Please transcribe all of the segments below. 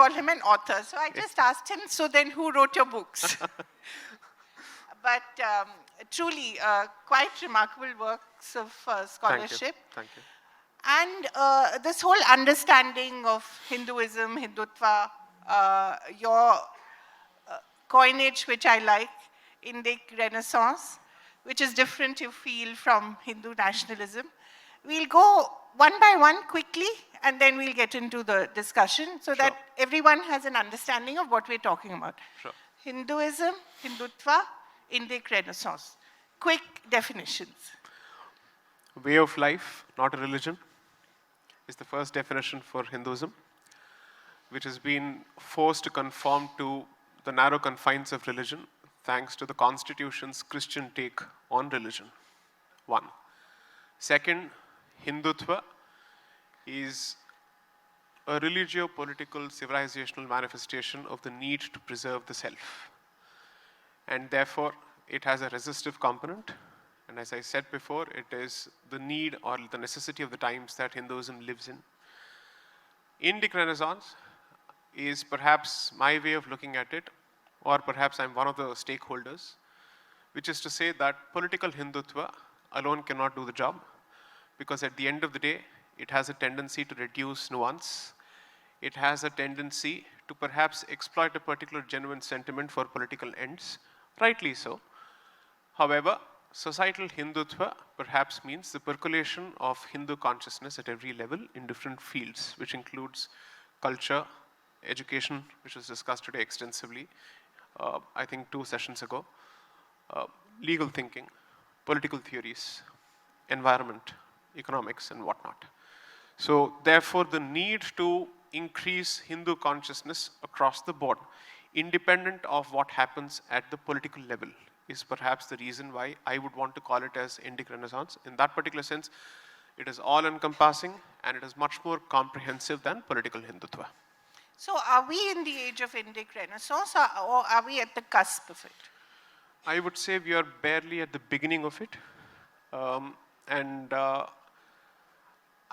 call him an author. So I just asked him, so then who wrote your books? But truly, quite remarkable works of scholarship. Thank you. And this whole understanding of Hinduism, Hindutva, your coinage, which I like, Indic Renaissance, which is different, you feel, from Hindu nationalism. We'll go one by one quickly, and then we'll get into the discussion so that everyone has an understanding of what we're talking about. Sure. Hinduism, Hindutva, Indic Renaissance. Quick definitions. Way of life, not a religion, is the first definition for Hinduism, which has been forced to conform to the narrow confines of religion thanks to the Constitution's Christian take on religion. One. Second, Hindutva is a religio-political civilizational manifestation of the need to preserve the self. And therefore, it has a resistive component. And as I said before, it is the need or the necessity of the times that Hinduism lives in. Indic Renaissance is perhaps my way of looking at it, or perhaps I'm one of the stakeholders, which is to say that political Hindutva alone cannot do the job, because at the end of the day, it has a tendency to reduce nuance. It has a tendency to perhaps exploit a particular genuine sentiment for political ends, rightly so. However, societal Hindutva perhaps means the percolation of Hindu consciousness at every level in different fields, which includes culture, education, which was discussed today extensively, I think 2 sessions ago, legal thinking, political theories, environment, economics, and whatnot. So therefore, the need to increase Hindu consciousness across the board, independent of what happens at the political level, is perhaps the reason why I would want to call it as Indic Renaissance. In that particular sense, it is all-encompassing and it is much more comprehensive than political Hindutva. So are we in the age of Indic Renaissance, or are we at the cusp of it? I would say we are barely at the beginning of it.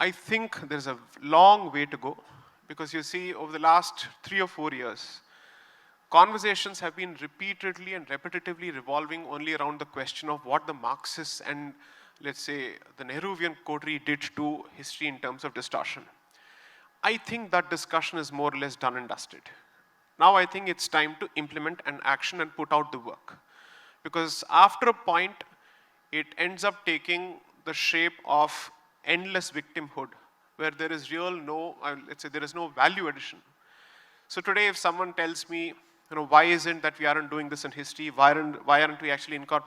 I think there's a long way to go, because you see, over the last 3 or 4 years, conversations have been repeatedly and repetitively revolving only around the question of what the Marxists and, let's say, the Nehruvian coterie did to history in terms of distortion. I think that discussion is more or less done and dusted. Now I think it's time to implement an action and put out the work. Because after a point, it ends up taking the shape of endless victimhood, where there is there is no value addition. So today, if someone tells me, why isn't that we aren't doing this in history? Why aren't we actually incorporating